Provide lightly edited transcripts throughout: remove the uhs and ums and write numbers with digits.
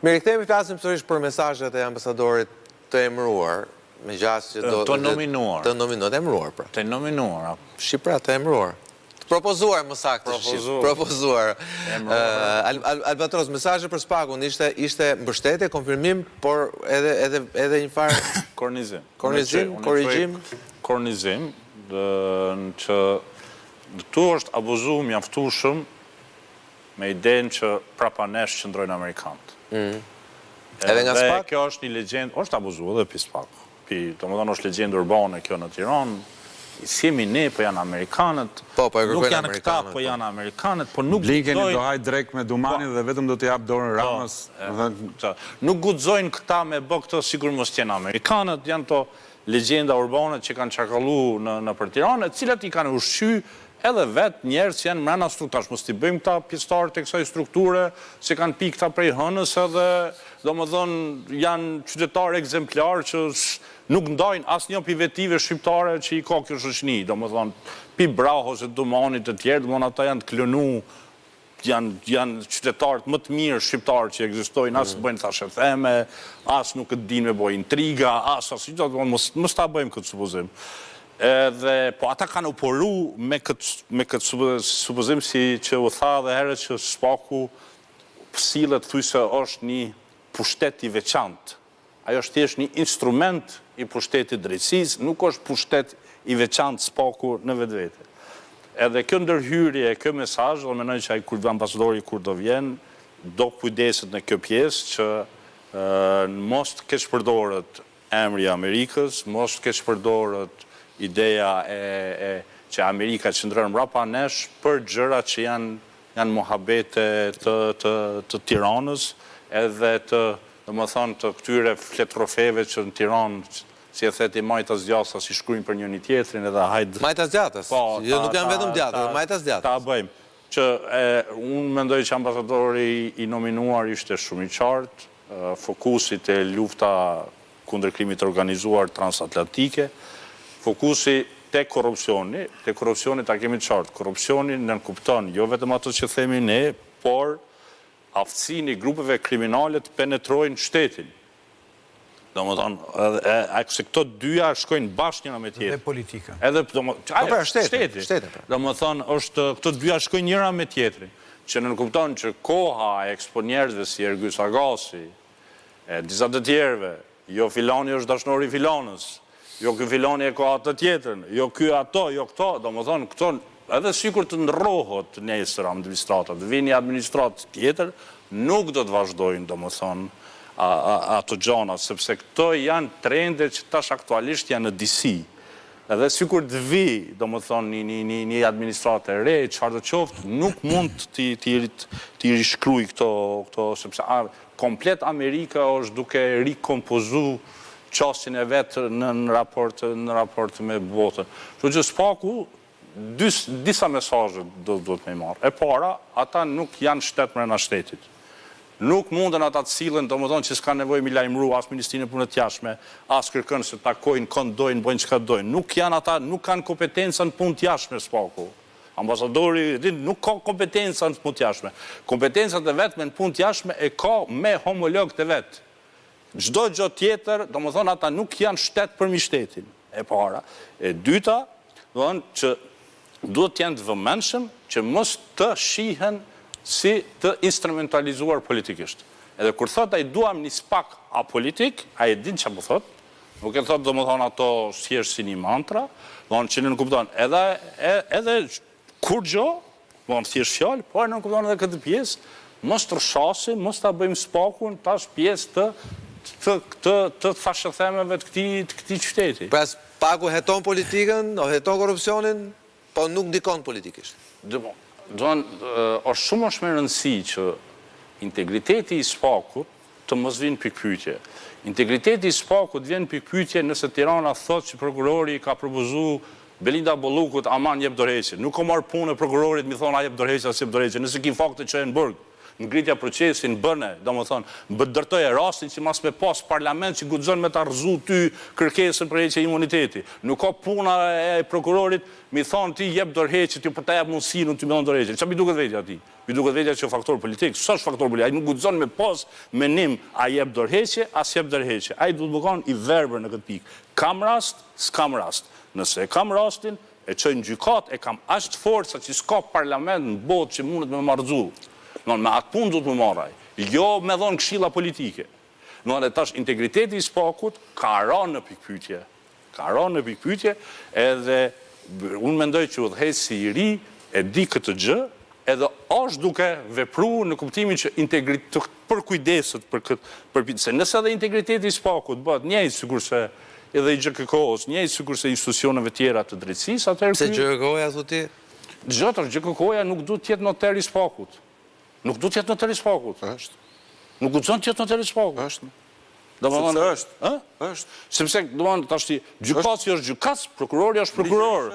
Mirë, kthehemi flasim sërish për mesazhet e ambasadorit të emëruar, me gjas që do të nominuar. Të nominuar, të emëruar pra. Të nominuar. Shqipra të emëruar. Propozuar më saktë. Propozuar. Albatros, mesazhi për Spakun ishte mbështetje, konfirmim, por edhe një farë kornizim. Korrigjim. Kornizim, që tu është abuzu mjaftueshëm me idenë që prapa nesh qëndrojnë Amerikanët. Edhe nga Spaku? Kjo është një legjendë, është abuzu edhe pi Spaku. Domethënë është legjendë urbane kjo në Tiranë. Si jemi ne, po janë Amerikanët. Nuk janë këta, po janë Amerikanët, po nuk Blinkeni do hajt drejt me Dumanin dhe vetëm do t'i jap dorën Ramës. Nuk guxojnë këta me bë këtë sikur mos janë Amerikanët, janë to legjenda urbane që kanë çakallu në për Tiranë, të cilat i kanë ushqy edhe vetë njerëz që janë mbrana strukturës. Mos t'i bëjmë këta pjesëtarë të kësaj strukture, që kanë pi këta prej hënës edhe, domethënë, janë qytetarë ekzemplar që nuk ndajnë asnjë pivetive shqiptare që i ka kjo shoqëni, domethënë, pi Brahos e Dumanit të tjerë, domethënë ata janë të klonu, janë qytetarët më të mirë shqiptarë që ekzistojnë, as bëjnë thashë theme, as nuk e dinë me bëjnë intriga, mos ta bëjmë këtë supozim. Po ata kanë uporu me këtë supozim si që u tha dhe herët që Spaku sillet thujse është një pushtet i veçantë. Ajo është thjesht një instrument i pushtetit drejtësisë, nuk është pushtet i veçantë Spaku në vetvete. Edhe kjo ndërhyrje, kjo mesazh, do mendoj që ai ambasadori kur do vjen, do kujdeset në kjo pjesë që mos të keq përdorët emri i Amerikës, mos të keq përdorët ideja që Amerika qëndron mbrapa nesh për gjëra që janë mohabete të Tiranës, edhe domethënë të këtyre fletrofeve që në Tiranë, si e theti majtas djatha, si shkruajnë për njëri tjetrin edhe hajde. Majtas djatës. Jo, nuk janë vetëm djatha, majtas djatës. Ta bëjmë. Që unë mendoj që ambasadori i nominuar ishte shumë i qartë, fokusi te lufta kundër krimit të organizuar transatlantike, fokusi te korrupsioni ta kemi qartë. Korrupsioni nënkupton jo vetëm ato që themi ne, por aftësinë i grupeve kriminale të penetrojnë shtetin. Domethënë, se këto dyja shkojnë bashkë njëra me tjetrën. Dhe politika. Edhe shteti. Domethënë, këto dyja shkojnë njëra me tjetrën, që nënkupton që koha e eksponjerësve si Ergys Agasi, disa të tjerëve, jo filani është dashnori filanës, jo ky filani e ka atë tjetrën, jo ky ato, jo këto, domethënë këto edhe sikur të ndrohet nesër administrata, të vini administratë tjetër, nuk do të vazhdojnë, domethënë, ato gjona, sepse këto janë trende që tash aktualisht janë në disi. Edhe sikur të vi, domethënë, një administratë e re, çfarë do qoftë, nuk mund t'i rishkruaj këto, sepse komplet Amerika është duke rikompozu qasjen e vetë në raport me botën. Kështu që Spaku disa mesazhe do të me marrë. E para, ata nuk janë shtet mrena shtetit. Nuk munden ata të sillen, domethënë që s'ka nevojë mi lajmëru as Ministrinë e Punëve të Jashtme, as kërkën se takojnë, kënd dojnë, bëjnë çka dojnë. Nuk janë ata, nuk kanë kompetencën në punë të jashtme Spaku. Ambasadori nuk ka kompetencën në punë të jashtme. Kompetencat e vetme në punë të jashtme e ka me homologët e vet. Çdo gjë tjetër, domethënë ata nuk janë shtet për shtetin. E para, e dyta, domethënë që duhet të janë të vëmendshëm që mos të shihen si të instrumentalizuar politikisht. Edhe kur thot ai duam një Spak apolitik, ai e din çfarë po thot. Nuk e thot domethënë ato thjesht si një mantra, domethënë që nuk kupton. Edhe kur gjë, domethënë thjesht fjalë, por nuk kupton edhe këtë pjesë, mos trshasim, mos ta bëjmë Spakun tash pjesë të thashëthemeve të këtij qyteti. Pra Spaku heton politikën, heton korrupsionin, po nuk ndikon politikisht. Është shumë më rëndësi që integriteti i Spakut të mos vinë pikpyetje. Integriteti i Spakut vjen pikpyetje nëse Tirana thotë që prokurori ka propozuar Belinda Bollukut aman jep dorëheqje. Nuk ka marrë punë prokurorit mi thonë a jep dorëheqje as jep dorëheqje, nëse ki fakte që e në burg. ngritja procesin bëne, do më thonë, dërtoj e rastin që mas me pas parlament që guxon me ta rrëzu ty kërkesën për heqje imuniteti. Nuk ka puna e prokurorit mi thonë ti jep dorëheqje, ti për ta jep mundësinë ti më dhon dorëheqje. Çfarë mi duket vetja ti? Mi duket vetja që faktor politik, s'është faktor politik. Ai nuk guxon me pas menim a jep dorëheqje, as jep dorëheqje. Ai duhet të bëkon i verbër në këtë pikë. Kam rast, s'kam rast. Nëse kam rastin, e çoj në gjykat, e kam aq të fortë sa që s'ka parlament në botë që mundet me marrëzu. Me atë punë duhet më marraj. Jo me dhonë këshilla politike. Tash integriteti i SPAK-ut ka rënë në pikpyetje. Ka rënë në pikpyetje edhe unë mendoj që udhëheqësi i ri e di këtë gjë edhe është duke vepruar në kuptimin që integritet për kujdeset për se nëse edhe integriteti i SPAK-ut bëhet njëjtë sigurisht edhe i GKK-s, njëjtë sigurisht se institucioneve tjera të drejtësisë, atëherë Se GKK-ja thotë ti? GKK-ja nuk duhet të jetë noter i SPAK-ut. Nuk du t'jetë noter i SPAK-ut. Është. Nuk guxon t'jetë noter i SPAK-ut. Është. Sepse është. Është. Sepse, tashti, gjykatësi është gjykatës, prokurori është prokuror.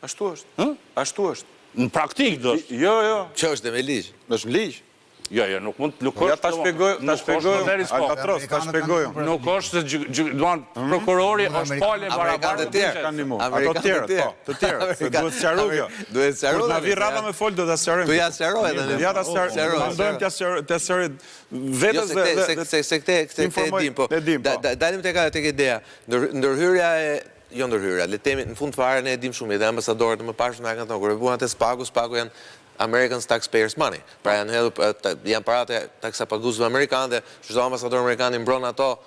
Ashtu është. Ashtu është. Në praktik do është. Jo. Që është me ligj? Është ligj. Jo, nuk mund nuk është. Ja ta shpjegoj, Albatros, ta shpjegoj. Nuk është se prokurori është palë barabartë. Amerikanët e tjerë kanë ndihmuar. Ato të tjerë, të tjerë, se duhet të sqaroj kjo. Duhet të sqaroj. Kur na vi rradha me fol do ta sqarojmë. Tu ja sqaroj edhe. Ja ta sqaroj. Mendojmë të sqaroj vetes dhe se këte e dim, po. Dalim tek ideja. Ndërhyrja e jo ndërhyrja, le të themi në fund fare ne e dim shumë edhe ambasadorët më parë na kanë thënë kur e buan atë SPAK-u janë American taxpayers money. Pra janë paratë taksapaguesve amerikanë dhe çdo ambasador amerikan i mbron ato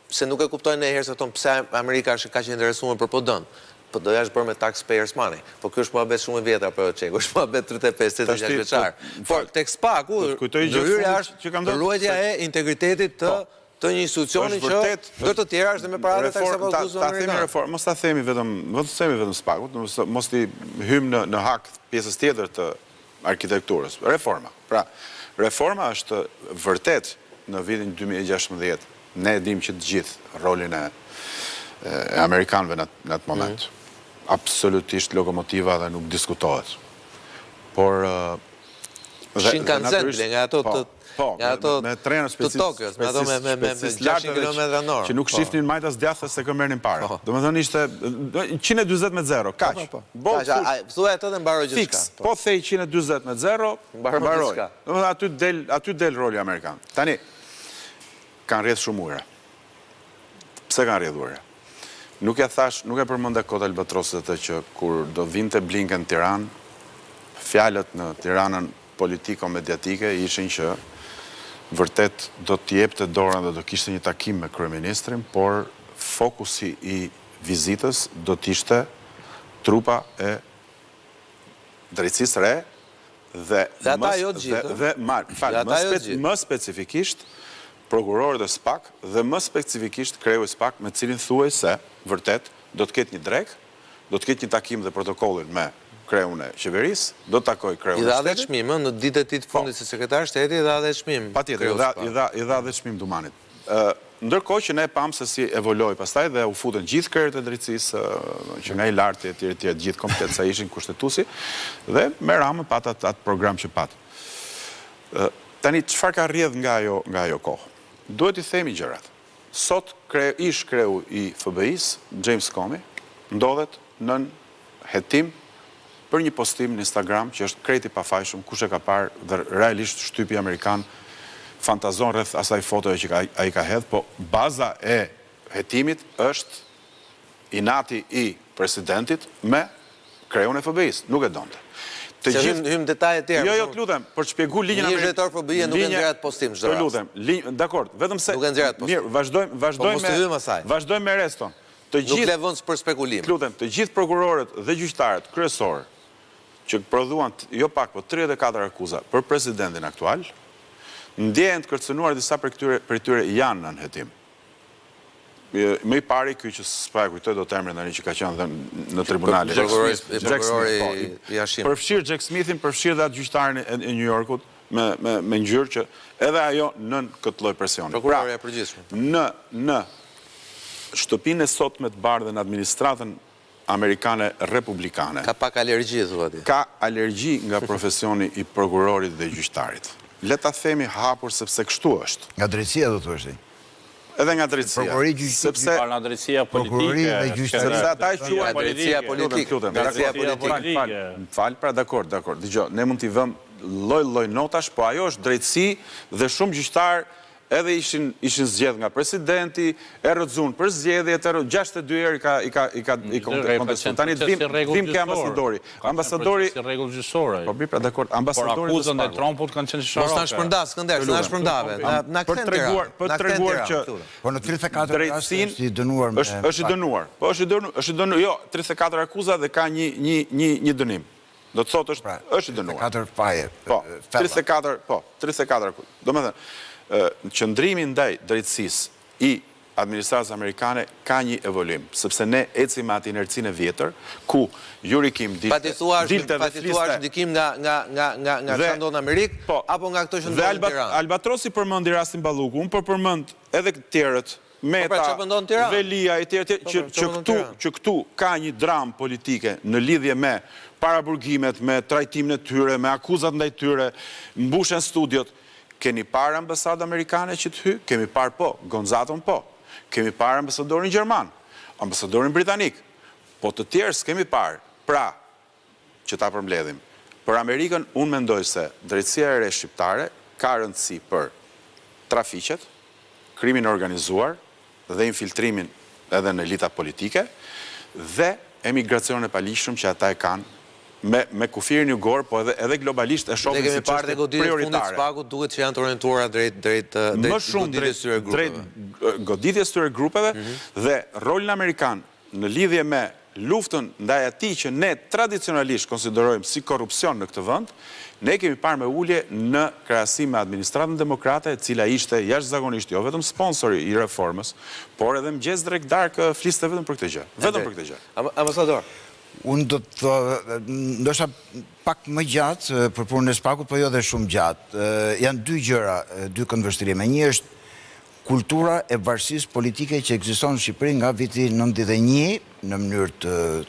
se nuk e kuptojnë ne herë se thon pse Amerika është kaq e interesuar për podon. Po doja është bërë me taxpayers money. Po ky është mohabet shumë i vjetër për çeku, është mohabet 35-36 vjeçar. Por tek SPAK-u ndërhyrja është ruajtja e integritetit të një institucioni që ndër të tjera është dhe me paratë taksapaguesve amerikanë. Mos ta themi vetëm SPAK-ut, mos i hyjmë në hak pjesës tjetër të arkitekturës. Reforma. Pra, reforma është vërtet në vitin 2016. Ne e dim që të gjithë rolin e amerikanëve në atë moment. Absolutisht lokomotiva dhe nuk diskutohet. Por... Shin Kansen, nga ato të me trenër Tokios, me ato me 600 km/h. Që nuk shifnin majtas djathës se këmernin parë. Do me thënë ishte 120-0, kaq. Thuaj ato dhe mbaroj gjithçka. Fiks, po thej 120-0, mbaroj. Do me thënë aty del roli amerikan. Tani, kanë rrjedh shumë ujëra. Pse kanë rrjedh ujëra? Nuk e përmenda kot Albatrosit atë që kur do vinte Blinken në Tiranë, fjalët në Tiranën politiko-mediatike ishin që vërtet do të jepte dorën dhe do kishte një takim me kryeministrin, por fokusi i vizitës do t'ishte trupa e drejtësisë re dhe më specifikisht prokurorët e SPAK dhe më specifikisht kreu i SPAK me cilin thuaj se vërtet do të ketë një drek, do të ketë një takim dhe protokollin me kreun e qeverisë, do të takoj kreun e shtetit. I dha dhe çmim, në ditët e fundit se sekretar shteti i dha dhe çmim. Patjetër, i dha dhe çmim Dumanit. Ndërkohë që ne pamë se si evoloi pastaj dhe u futën gjithë krerët e drejtësisë, që nga i lartë e tjerë gjithë kompetenca ishin kushtetuesi dhe me Ramën pat atë program që pat. Tani çfarë ka rrjedh nga ajo kohë? Duhet i themi gjërat. Sot ish kreu i FBI-s, James Comey, ndodhet nën hetim për një postim në Instagram që është krejt i pafajshëm, kush e ka parë dhe realisht shtypi amerikan fantazon rreth asaj fotoje që ai ka hedh, po baza e hetimit është inati i presidentit me kreun e FBI-s, nuk e donte. Se hym detaje tjera. Jo, të lutem, për të shpjeguar linjën amerikane. Një drejtor FBI nuk e nxjerrat postim çdo rast. Të lutem, dakor, vetëm se nuk e nxjerrat postim. Mirë, vazhdojmë me reston. Nuk levon për spekulim. Të lutem, të gjithë prokurorët dhe gjyqtarët kryesorë që prodhuan jo pak, po 34 akuza për presidentin aktual, ndjehen të kërcënuar disa për tyre janë në hetim. Më i pari ky që s'pa e kujtoj dot emrin tani që ka qenë dhe në tribunale. Prokurori i Hashim. Përfshir Jack Smithin, përfshir dhe atë gjyqtarin e New Yorkut me ngjyrë që edhe ajo nën këtë lloj presioni. Prokurori i përgjithshëm. Në shtëpinë e sotme të bardhë në administratën amerikane republikane. Ka pak alergji, thua ti. Ka alergji nga profesioni i prokurorit dhe gjyqtarit. le ta themi hapur sepse kështu është. Nga drejtësia do të thosh ti. Edhe nga drejtësia. Sepse nga drejtësia politike. Sepse ata e quajnë drejtësia politike. Drejtësia politike. Fal, pra dakord. Dgjoj, ne mund t'i vëmë lloj notash, po ajo është drejtësi dhe shumë gjyqtar edhe ishin zgjedh nga presidenti, errëzun për zgjedhjet, 62 herë i kontestuar. Tani vim ke ambasadori. Ambasadori si rregull gjyqësore. Po pra dakord, ambasadori. Por akuzën e Trumput kanë qenë Mos na shpërndas, Skënder, na shpërndave. Na kthen për treguar që po në 34 raste është i dënuar. Është i dënuar. Po është i dënuar. Jo, 34 akuza dhe ka një dënim. Do të thotë është i dënuar. 34 faje. Po, 34 akuza. Domethënë qëndrimi ndaj drejtësisë i administratës amerikane ka një evoluim, sepse ne ecim atë inercinë e vjetër, ku Yuri Kim dilte dhe fliste ndikim nga çandon në Amerikë, apo nga këto që ndodhin në Tiranë. Albatrosi përmendi rastin Balluku, unë përmend edhe të tjerët, Meta, Velia e tjerë, që këtu ka një dramë politike në lidhje me paraburgimet, me trajtimin e tyre, me akuzat ndaj tyre, mbushen studiot. Keni parë ambasadë amerikane që të hy? Kemi parë po, Gonzaton po. Kemi parë ambasadorin Gjerman, ambasadorin Britanik. Po të tjerë s'kemi parë. Pra, që ta përmbledhim. Për Amerikën, unë mendoj se drejtësia e re shqiptare ka rëndësi për trafiqet, krimin organizuar dhe infiltrimin edhe në elita politike dhe emigracion e palishëm që ata e kanë me kufirin jugor, po edhe globalisht e shohin si çështje prioritare. Spaku duket që janë të orientuara drejt goditjes së grupeve. Goditjes së grupeve dhe rolin amerikan në lidhje me luftën ndaj atij që ne tradicionalisht konsiderojmë si korrupsion në këtë vend, ne kemi parë me ulje në krahasim me administratën demokrate, e cila ishte jashtëzakonisht jo vetëm sponsori i reformës, por edhe mëngjes drejt darkë fliste vetëm për këtë gjë. Vetëm për këtë gjë. Ambasador, unë do të ndoshta pak më gjatë për punën e Spakut, po jo dhe shumë gjatë. Janë dy gjëra, dy këndvështrime. Një është kultura e varësisë politike që ekziston në Shqipëri nga viti 91 në mënyrë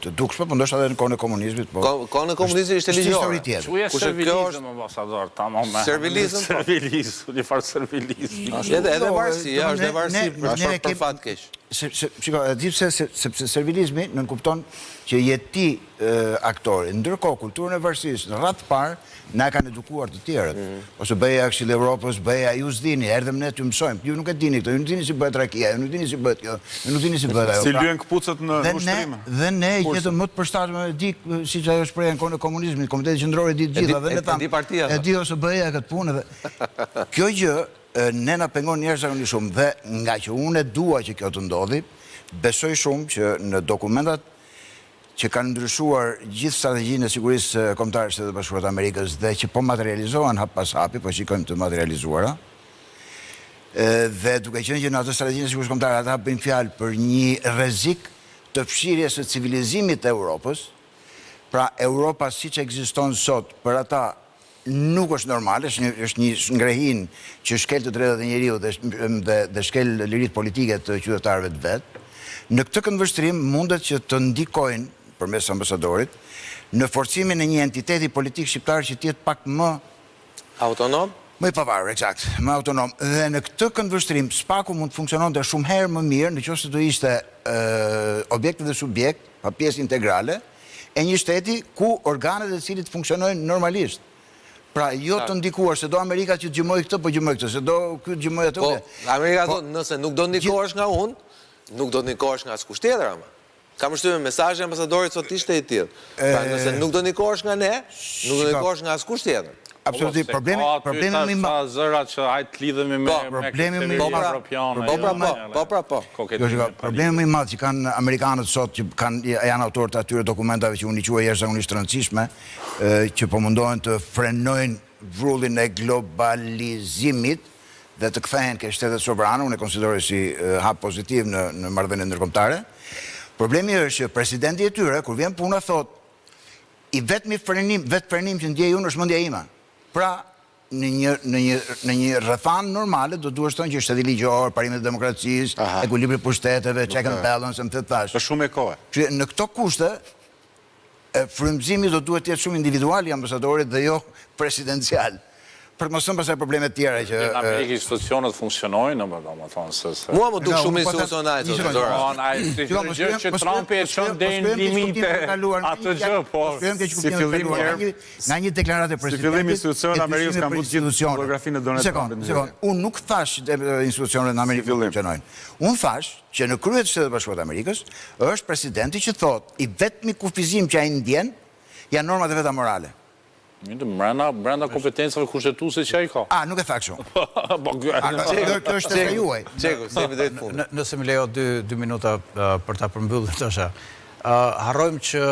të dukshme, po ndoshta edhe në kohën e komunizmit. Kohën e komunizmit ishte ligjore. Çuja servilizëm, ambasador, tamam. Servilizëm? Servilizëm, një farë servilizëm. Edhe varësia, është edhe varësi për fat keq. Shiko, e di pse sepse servilizmi nënkupton që je ti aktori. Ndërkohë, kulturën e varësisë në radhë parë na kanë edukuar të tjerët. Ose bëja Këshilli i Evropës, bëja ju s'dini, erdhëm ne t'ju mësojmë. Ju nuk e dini këtë, ju nuk dini si bëhet rakia, ju nuk dini si bëhet kjo, ju nuk dini si bëhet ajo. Si lyen këpucët në ushtrime. Dhe ne jetëm më të përshtatshëm di siç ajo shprehja në kohën e komunizmit, Komiteti Qendror e di të gjitha dhe ne thamë. E di ose bëja këtë punë dhe kjo gjë ne na pengon njerëzisht shumë dhe nga që unë dua që kjo të ndodhi, besoj shumë që në dokumentat që kanë ndryshuar gjithë strategjinë e sigurisë kombëtare së Shtetit Bashkuar të Amerikës dhe që po materializohen hap pas hapi, po shikojmë të materializuara. Dhe duke qenë që në atë strategjinë e sigurisë kombëtare ata bëjnë fjalë për një rrezik të fshirjes së civilizimit të Europës, pra Europa siç ekziston sot për ata nuk është normale, është një ngrehin që shkel të drejtat e njeriut dhe shkel liritë politike të qytetarëve të vet. Në këtë këndvështrim mundet që të ndikojnë përmes ambasadorit në forcimin e një entiteti politik shqiptar që të jetë pak më autonom, më i pavarur, eksakt, më autonom. Dhe në këtë këndvështrim Spaku mund të funksiononte shumë herë më mirë nëse do ishte objekt dhe subjekt, pa pjesë integrale e një shteti ku organet e cilit funksionojnë normalisht. Pra, jo të ndikuar, se do Amerika që të gjymoj këtë, po gjymoj këtë, se do këtë gjymoj atë. Po, Amerika thotë, nëse nuk do ndikohesh nga unë, nuk do ndikohesh nga askush tjetër, ama. Kam përshtypjen mesazhi i ambasadorit sot ishte i tillë. Pra, nëse nuk do ndikohesh nga ne, nuk do ndikohesh nga askush tjetër. Absolutisht, problemi më i madh. Zëra që hajt lidhemi me problemi më i madh. Problemi më i madh që kanë amerikanët sot që janë autorët të atyre dokumentave që unë i quaj jashtëzakonisht të rëndësishme, që po mundohen të frenojnë vrullin e globalizimit dhe të kthehen ke shtetet sovrane, unë e konsideroj si hap pozitiv në marrëdhënie ndërkombëtare. Problemi është që presidenti e tyre kur vjen puna thot i vetmi frenim që ndjej unë është mendja ime. Pra, në një rrethan normale do duhet të thonë që shteti ligjor, parimet e demokracisë, ekuilibri pushteteve, check and balance, më thash. Është shumë e kohë. Që në këto kushte frymëzimi do duhet të jetë shumë individual i ambasadorit dhe jo presidencial. për mos thënë pastaj probleme tjera që... Në Amerikë institucionet funksionojnë, më thonë se... Mua më duk shumë institucionajt, gjë që Trumpi e qënë dhe në limite atë gjë, po... Si fillim nga një deklaratë e presidentit... Si fillim institucionet Amerikës kanë butë gjithë fotografinë e Donald Trumpit. Sekond, unë nuk thash institucionet në Amerikë funksionojnë. Unë thash që në krye të Shtetet Bashkuara të Amerikës është presidenti që thot i vetmi kufizim që ai ndjen janë normat e veta morale. Brenda kompetencave kushtetuese që ai ka. Nuk e tha kështu. Kjo është e juaj. Çeku, se vë drejt fundit. Nëse më lejo 2 minuta për ta përmbyllur thosha. Harrojmë që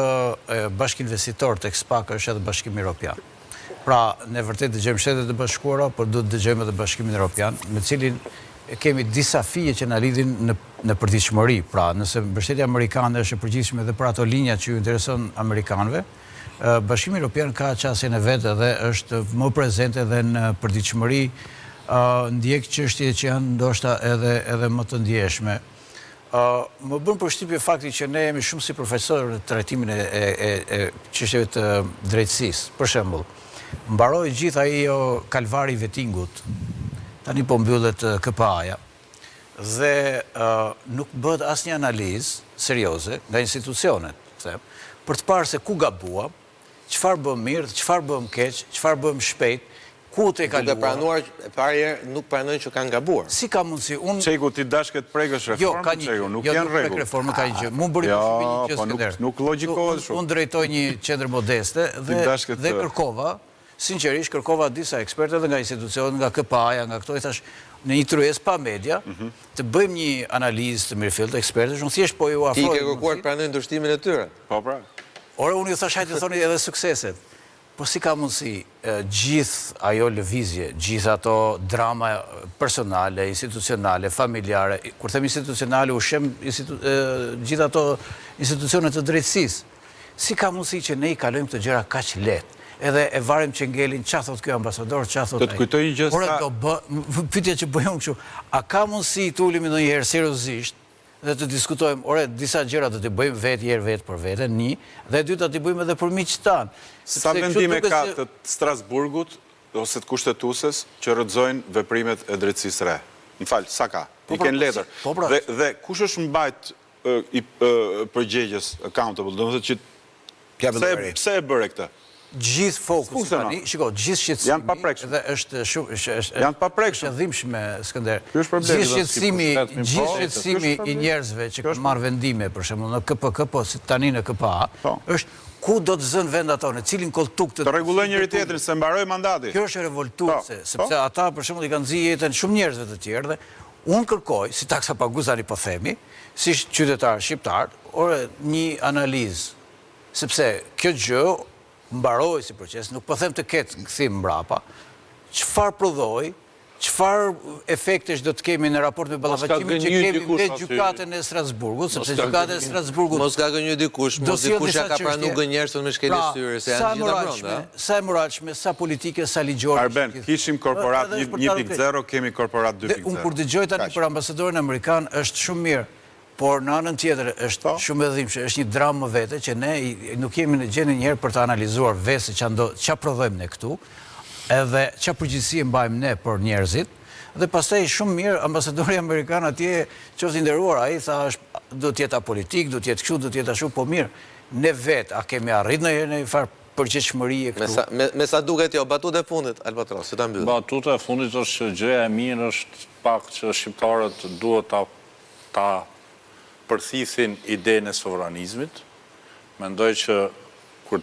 bashki investitor tek SPAK është edhe Bashkimi Evropian. Pra, ne vërtet dëgjojmë Shtetet e Bashkuara, por duhet dëgjojmë edhe Bashkimin Evropian, me cilin kemi disa fije që na lidhin në përditshmëri. Pra, nëse mbështetja amerikane është e përgjithshme edhe për ato linja që ju intereson amerikanëve, Bashkimi Evropian ka qasjen e vetë dhe është më prezente edhe në përditshmëri, ndjek çështje që janë ndoshta edhe më të ndjeshme. Më bën përshtypje fakti që ne jemi shumë si profesorë në trajtimin e çështjeve të drejtësisë. Për shembull, mbaroi gjithë ai kalvari i vettingut. Tani po mbyllet KPA-ja. Dhe nuk bëhet asnjë analizë serioze nga institucionet, për të parë se ku gabuam, çfarë bëm mirë, çfarë bëm keq, çfarë bëm shpejt, ku të kaluar. Duke pranuar parë nuk pranojnë që kanë gabuar. Si ka mundësi? Çeku ti dashket prekësh reformë, Çeku, nuk janë rregull. Jo, reformë ka një gjë. Mu bëri një gjë Skënder. Nuk logjikohet shumë. Unë drejtoj një qendër modeste dhe kërkova, sinqerisht kërkova disa ekspertë edhe nga institucionet, nga KPA-ja, nga këto i thash në një tryezë pa media, të bëjmë një analizë të mirëfillt ekspertësh, unë thjesht po ju afroj. Ti ke kërkuar të pranojnë ndërtimin e tyre. Po pra. Ore, unë ju thash hajtë të thoni edhe sukseset. Po si ka mundësi gjithë ajo lëvizje, gjithë ato drama personale, institucionale, familjare, kur them institucionale, u shem gjithë ato institucionet të drejtësisë. Si ka mundësi që ne i kalojmë të gjëra kaq lehtë? Edhe e varim që ngelin qa thot kjo ambasador, qa thot ai. Të kujtoj një gjë sa... Pyetja që bëjmë kështu, a ka mundësi të ulemi ndonjëherë seriozisht dhe të diskutojmë, ore, disa gjëra do t'i bëjmë vetë për vete, dhe dyta t'i bëjmë edhe për miqtë tanë. Sa vendime ka të Strasburgut ose të kushtetueses që rrëzojnë veprimet e drejtësisë re? Më falë, sa ka? I kenë letër. Dhe kush është mbajt i përgjegjës accountable? Do të thotë që pse e bëre këtë? Gjithë fokus tani, shiko, gjithë shqetësimi... Janë paprekshëm. Dhe është shumë... Janë paprekshëm. është dhimbshme, Skënder. Gjithë shqetësimi i njerëzve që kanë marrë vendime, për shembull në KPK, po si tani në KPA, është ku do të zënë vend ato, në cilin koltuk të rregullojnë njëri tjetrin, se mbaroi mandati. Kjo është revoltuese, sepse ata, për shembull, i kanë nxjerrë jetën shumë njerëzve të tjerë dhe unë kërkoj, si taksa pagues tani po themi, si qytetar shqiptar, ore një analizë, sepse kjo gjë mbaroj si proces, nuk po them të ketë kthim mbrapa, çfarë prodhoi, çfarë efektesh do të kemi në raport me ballafaqqimin që kemi me gjykatën e Strasburgut, sepse gjykata e Strasburgut mos ka gënjur dikush, mos dikush ka pranuar gënjeshtën me shkelje syre, se janë gjithë brenda. Sa e moralshme, sa politike, sa ligjore. Arben, kishim korporat 1.0, kemi korporat 2.0. Unë kur dëgjoj tani për ambasadorin amerikan është shumë mirë. Por në anën tjetër është shumë e dhimbshme, është një dramë më vete që ne nuk jemi në gjendje njëherë për të analizuar vetë ç'a prodhojmë ne këtu, edhe ç'a përgjegjësi mbajmë ne për njerëzit, dhe pastaj shumë mirë ambasadori amerikan atje qoftë i nderuar, ai tha do të jetë apolitik, do të jetë kështu, do të jetë ashtu, po mirë, ne vetë a kemi arritur në një farë përgjegjësi këtu? Me sa duket jo, batuta e fundit, Albatros, si ta mbyllim. Batuta e fundit është gjëja e mirë, është pak që shqiptarët duhet ta përthithin idenë e sovranizmit. Mendoj që kur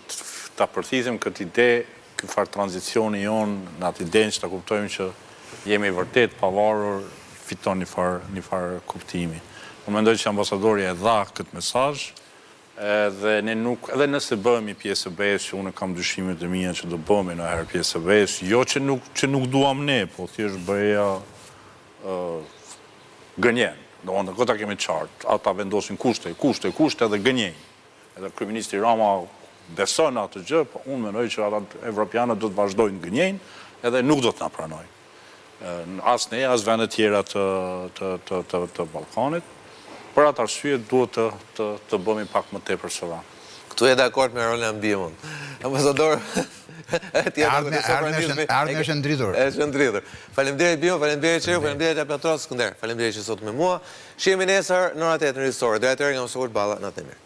ta përthithim këtë ide, ky farë tranzicioni jonë në atë idenë që ta kuptojmë që jemi vërtet pavarur, fiton një farë kuptimi. Unë mendoj që ambasadori e dha këtë mesazh, edhe ne nuk, edhe nëse bëhemi pjesë e BE-s, që unë kam dyshimet e mia që do bëhemi në herë pjesë e BE-s, jo që nuk duam ne, po thjesht BE-ja gënjen. Do në këta kemi qartë, ata vendosin kushte dhe gënjejnë. Edhe kryeministri Rama beson atë gjë, po unë mendoj që ata evropianët do të vazhdojnë gënjejnë edhe nuk do të na pranojnë. As ne, as vendet tjera të Ballkanit. Për atë arsye duhet të bëhemi pak më tepër sovran. Këtu e dakord me rolin Bimon. Ambasador... Ardhme është ndritur. Është ndritur. Faleminderit Bimon, faleminderit Qeru, faleminderit Apatros Skënder. Faleminderit që sot me mua. Shihemi nesër në orat 8 në Risore. Deri atëherë nga Mësuar Balla, natë e mirë.